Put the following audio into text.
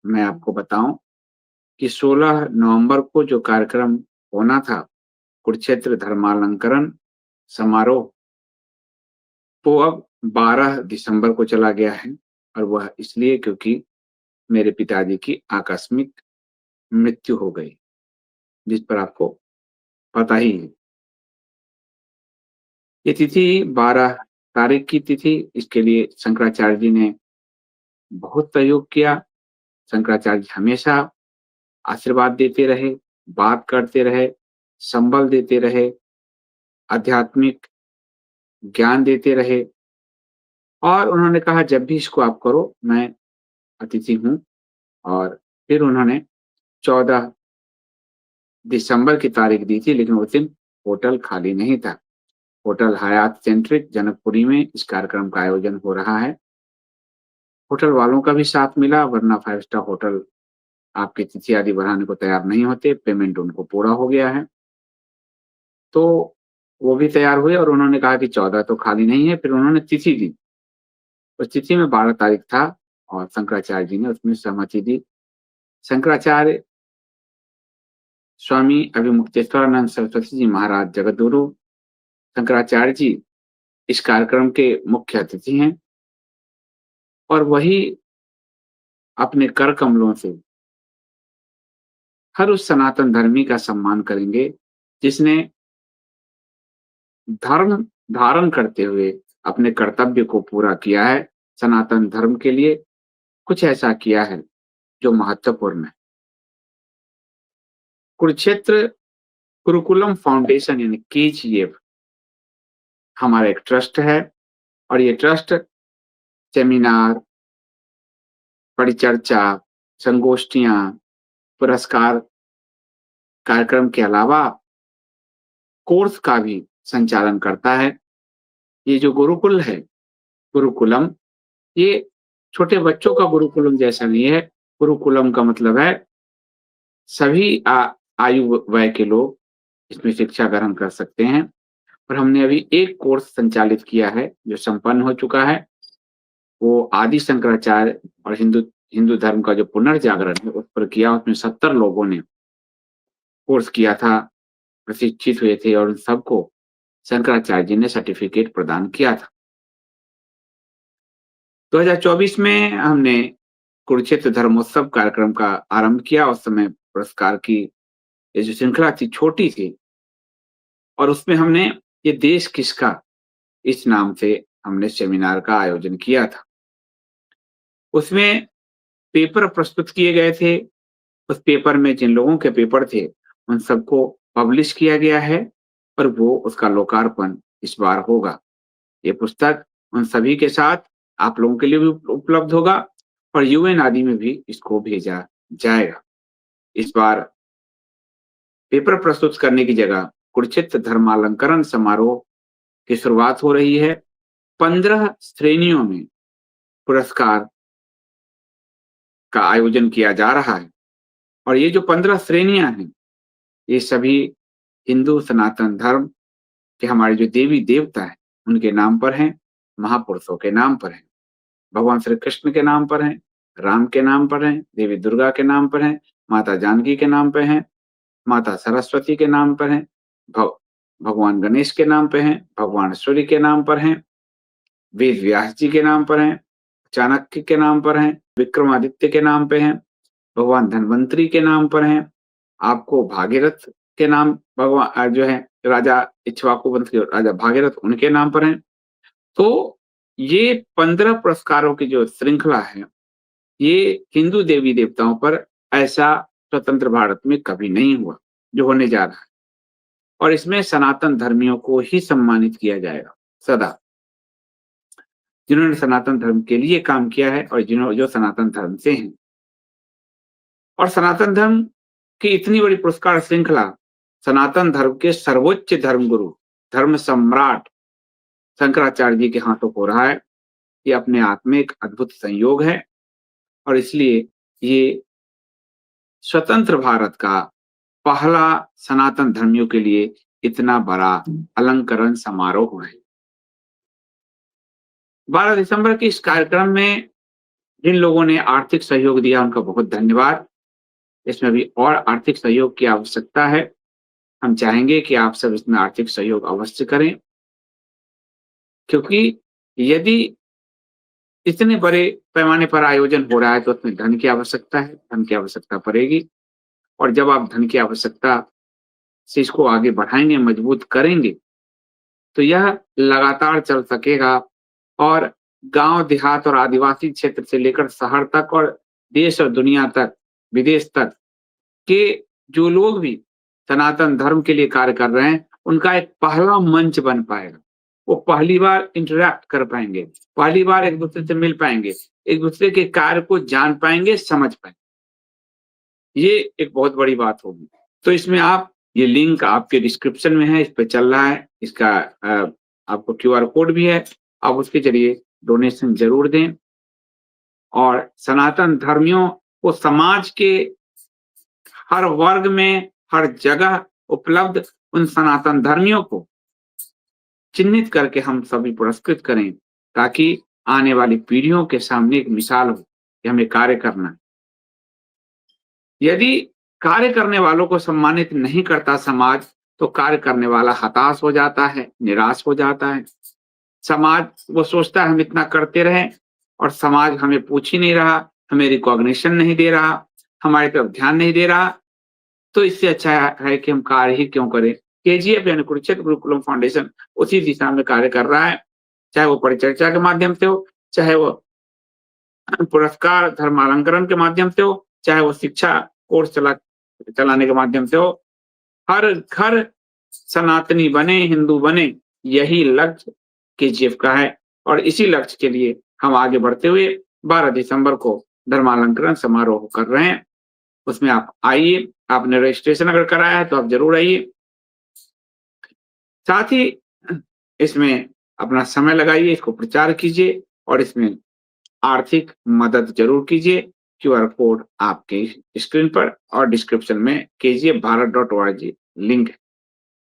मैं आपको बताऊं कि 16 नवंबर को जो कार्यक्रम होना था, कुरुक्षेत्र धर्मालंकरण समारोह, वो अब 12 दिसंबर को चला गया है। और वह इसलिए क्योंकि मेरे पिताजी की आकस्मिक मृत्यु हो गई, जिस पर आपको पता ही है। ये तिथि 12 तारीख की तिथि, इसके लिए शंकराचार्य जी ने बहुत सहयोग किया। शंकराचार्य जी हमेशा आशीर्वाद देते रहे, बात करते रहे, संबल देते रहे, आध्यात्मिक ज्ञान देते रहे। और उन्होंने कहा जब भी इसको आप करो, मैं अतिथि हूँ। और फिर उन्होंने 14 दिसंबर की तारीख दी थी, लेकिन उस दिन होटल खाली नहीं था। होटल हयात सेंट्रिक जनकपुरी में इस कार्यक्रम का आयोजन हो रहा है। होटल वालों का भी साथ मिला, वरना 5 स्टार होटल आपकी तिथि आदि बढ़ाने को तैयार नहीं होते, पेमेंट उनको पूरा हो गया है। तो वो भी तैयार हुए और उन्होंने कहा कि 14 तो खाली नहीं है, फिर उन्होंने तिथि दी। उस तिथि में 12 तारीख था और शंकराचार्य जी ने उसमें सहमति दी। शंकराचार्य स्वामी अभिमुक्तेश्वरानंद सरस्वती जी महाराज जगद्गुरु शंकराचार्य जी इस कार्यक्रम के मुख्य अतिथि हैं। और वही अपने कर कमलों से हर उस सनातन धर्मी का सम्मान करेंगे जिसने धर्म धारण करते हुए अपने कर्तव्य को पूरा किया है, सनातन धर्म के लिए कुछ ऐसा किया है जो महत्वपूर्ण है। कुरुक्षेत्र गुरुकुलम फाउंडेशन यानी KGF हमारा एक ट्रस्ट है। और ये ट्रस्ट सेमिनार, परिचर्चा, संगोष्ठियां, पुरस्कार कार्यक्रम के अलावा कोर्स का भी संचालन करता है। ये जो गुरुकुल है, गुरुकुलम, ये छोटे बच्चों का गुरुकुलम जैसा नहीं है। गुरुकुलम का मतलब है सभी आयु वय के लोग इसमें शिक्षा ग्रहण कर सकते हैं। और हमने अभी एक कोर्स संचालित किया है जो संपन्न हो चुका है। वो आदि शंकराचार्य और हिंदू हिंदू धर्म का जो पुनर्जागरण है उस पर किया। उसमें 70 लोगों ने कोर्स किया था, प्रशिक्षित हुए थे और उन सबको शंकराचार्य जी ने सर्टिफिकेट प्रदान किया था। 2024 में हमने कुरुक्षेत्र धर्मोत्सव कार्यक्रम का आरंभ किया। उस समय पुरस्कार की ये जो श्रृंखला थी छोटी थी, और उसमें हमने ये देश किसका इस नाम से हमने सेमिनार का आयोजन किया था। उसमें पेपर प्रस्तुत किए गए थे। उस पेपर में जिन लोगों के पेपर थे उन सबको पब्लिश किया गया है और वो उसका लोकार्पण इस बार होगा। ये पुस्तक उन सभी के साथ आप लोगों के लिए भी उपलब्ध होगा और यूएन आदि में भी इसको भेजा जाएगा। इस बार पेपर प्रस्तुत करने की जगह कुरुक्षेत्र धर्मालंकरण समारोह की शुरुआत हो रही है। 15 श्रेणियों में पुरस्कार का आयोजन किया जा रहा है। और ये जो 15 श्रेणियां हैं, ये सभी हिंदू सनातन धर्म के हमारे जो देवी देवता हैं उनके नाम पर हैं, महापुरुषों के नाम पर हैं, भगवान श्री कृष्ण के नाम पर हैं, राम के नाम पर हैं, देवी दुर्गा के नाम पर हैं, माता जानकी के नाम पर हैं, माता सरस्वती के नाम पर हैं, भगवान गणेश के नाम पे हैं, भगवान सूर्य के नाम पर हैं, वेद व्यास जी के नाम पर हैं, चाणक्य के नाम पर हैं, विक्रमादित्य के नाम पे हैं, भगवान धन्वंतरी के नाम पर हैं, आपको भागीरथ के नाम भगवान जो है राजा इक्ष्वाकु वंश के राजा भागीरथ उनके नाम पर हैं। तो ये 15 पुरस्कारों की जो श्रृंखला है, ये हिंदू देवी देवताओं पर ऐसा स्वतंत्र भारत में कभी नहीं हुआ जो होने जा रहा है। और इसमें सनातन धर्मियों को ही सम्मानित किया जाएगा सदा, जिन्होंने सनातन धर्म के लिए काम किया है और जो सनातन धर्म से हैं। और सनातन धर्म की इतनी बड़ी पुरस्कार श्रृंखला सनातन धर्म के सर्वोच्च धर्मगुरु, धर्म सम्राट शंकराचार्य जी के हाथों हो रहा है। ये अपने आप में एक अद्भुत संयोग है और इसलिए ये स्वतंत्र भारत का पहला सनातन धर्मियों के लिए इतना बड़ा अलंकरण समारोह है। 12 दिसंबर के इस कार्यक्रम में जिन लोगों ने आर्थिक सहयोग दिया उनका बहुत धन्यवाद। इसमें अभी और आर्थिक सहयोग की आवश्यकता है। हम चाहेंगे कि आप सब इसमें आर्थिक सहयोग अवश्य करें, क्योंकि यदि इतने बड़े पैमाने पर आयोजन हो रहा है तो उसमें धन की आवश्यकता है, धन की आवश्यकता पड़ेगी। और जब आप धन की आवश्यकता से इसको आगे बढ़ाएँगे, मजबूत करेंगे, तो यह लगातार चल सकेगा और गाँव, देहात और आदिवासी क्षेत्र से लेकर शहर तक और देश और दुनिया तक, विदेश तक के जो लोग भी सनातन धर्म के लिए कार्य कर रहे हैं, उनका एक पहला मंच बन पाएगा। वो पहली बार इंटरैक्ट कर पाएँगे, पहली बार एक-दूसरे से मिल पाएँगे, एक-दूसरे के कार्य को जान पाएँगे, समझ पाएँगे। ये एक बहुत बड़ी बात होगी। तो इसमें आप ये लिंक आपके डिस्क्रिप्शन में है, इस पे चल रहा है, इसका आपको क्यूआर कोड भी है, आप उसके ज़रिए डोनेशन ज़रूर दें और सनातन धर्मियों को समाज के हर वर्ग में, हर जगह उपलब्ध उन सनातन धर्मियों को चिन्हित करके हम सभी पुरस्कृत करें, ताकि आने वाली पीढ़ियों के सामने एक मिसाल हो कि हमें कार्य करना है। यदि कार्य करने वालों को सम्मानित नहीं करता समाज, तो कार्य करने वाला हताश हो जाता है, निराश हो जाता है। समाज वो सोचता है हम इतना करते रहें और समाज हमें पूछ ही नहीं रहा, हमें रिकॉग्निशन नहीं दे रहा, हमारी तरफ ध्यान नहीं दे रहा, तो इससे अच्छा है कि हम कार्य ही क्यों करें। केजीएफ यानी कुरुक्षेत्र गुरुकुलम फाउंडेशन उसी दिशा में कार्य कर रहा है, चाहे वो परिचर्चा के माध्यम से हो, चाहे वो पुरस्कार धर्मालंकरण के माध्यम से हो, चाहे वो शिक्षा कोर्स चलाने के माध्यम से हो। हर घर सनातनी बने, हिंदू बने, यही लक्ष्य केजीएफ का है और इसी लक्ष्य के लिए हम आगे बढ़ते हुए 12 दिसंबर को धर्मालंकरण समारोह कर रहे हैं। उसमें आप आइए, आपने रजिस्ट्रेशन अगर कराया है तो आप ज़रूर आइए। साथ ही इसमें अपना समय लगाइए, इसको प्रचार कीजिए और इसमें आर्थिक मदद ज़रूर कीजिए। क्यूआर कोड आपके स्क्रीन पर और डिस्क्रिप्शन में केजीएफ भारत.org लिंक है।